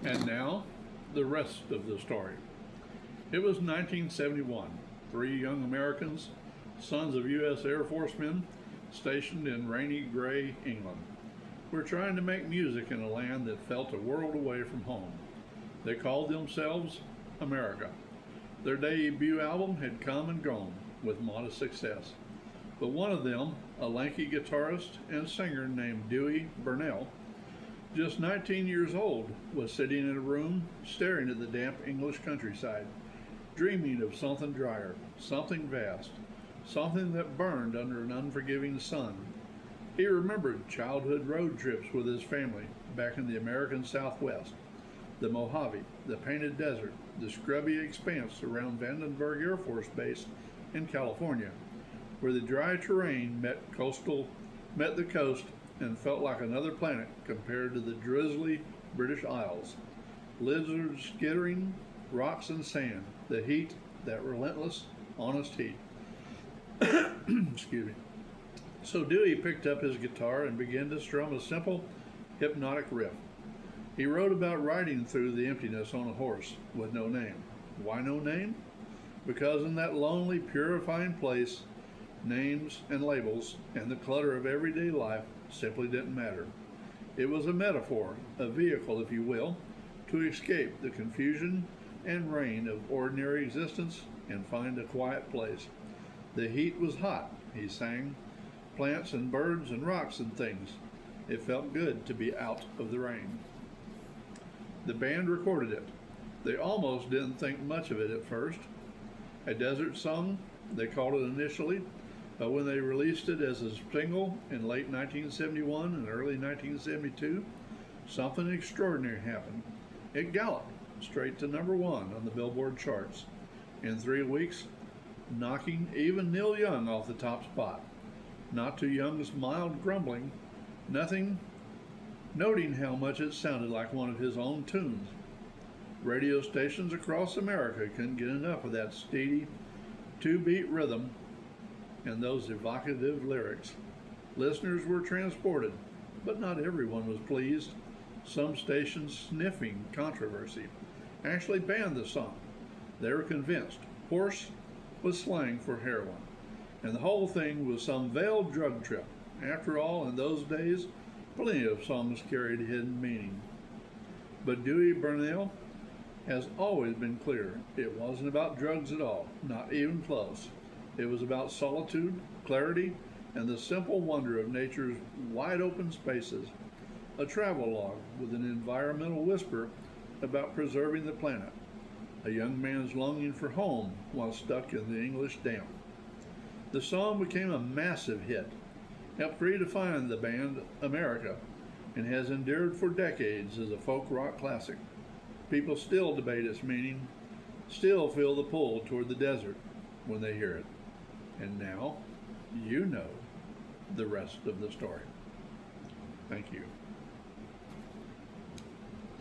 And now, the rest of the story. It was 1971. Three young Americans, sons of U.S. Air Force men, stationed in rainy, gray England, were trying to make music in a land that felt a world away from home. They called themselves America. Their debut album had come and gone with modest success. But one of them, a lanky guitarist and singer named Dewey Burnell, just 19 years old, was sitting in a room staring at the damp English countryside, dreaming of something drier, something vast, something that burned under an unforgiving sun. He remembered childhood road trips with his family back in the American Southwest, the Mojave, the Painted Desert, the scrubby expanse around Vandenberg Air Force Base in California, where the dry terrain met the coast and felt like another planet compared to the drizzly British Isles. Lizards skittering, rocks and sand, the heat, that relentless, honest heat. Excuse me. So Dewey picked up his guitar and began to strum a simple, hypnotic riff. He wrote about riding through the emptiness on a horse with no name. Why no name? Because in that lonely, purifying place, names and labels and the clutter of everyday life simply didn't matter. It was a metaphor, a vehicle, if you will, to escape the confusion and rain of ordinary existence and find a quiet place. The heat was hot, he sang, plants and birds and rocks and things. It felt good to be out of the rain. The band recorded it. They almost didn't think much of it at first. A desert song, they called it initially, but when they released it as a single in late 1971 and early 1972, something extraordinary happened. It galloped straight to number one on the Billboard charts. In 3 weeks, knocking even Neil Young off the top spot. Not to Young's mild grumbling, nothing, noting how much it sounded like one of his own tunes. Radio stations across America couldn't get enough of that steady, two-beat rhythm and those evocative lyrics. Listeners were transported, but not everyone was pleased. Some stations, sniffing controversy, actually banned the song. They were convinced horse was slang for heroin, and the whole thing was some veiled drug trip. After all, in those days, plenty of songs carried hidden meaning. But Dewey Burnell has always been clear. It wasn't about drugs at all, not even close. It was about solitude, clarity, and the simple wonder of nature's wide open spaces. A travelogue with an environmental whisper about preserving the planet. A young man's longing for home while stuck in the English damp. The song became a massive hit, helped redefine the band America, and has endured for decades as a folk rock classic. People still debate its meaning, still feel the pull toward the desert when they hear it. And now, you know the rest of the story. Thank you.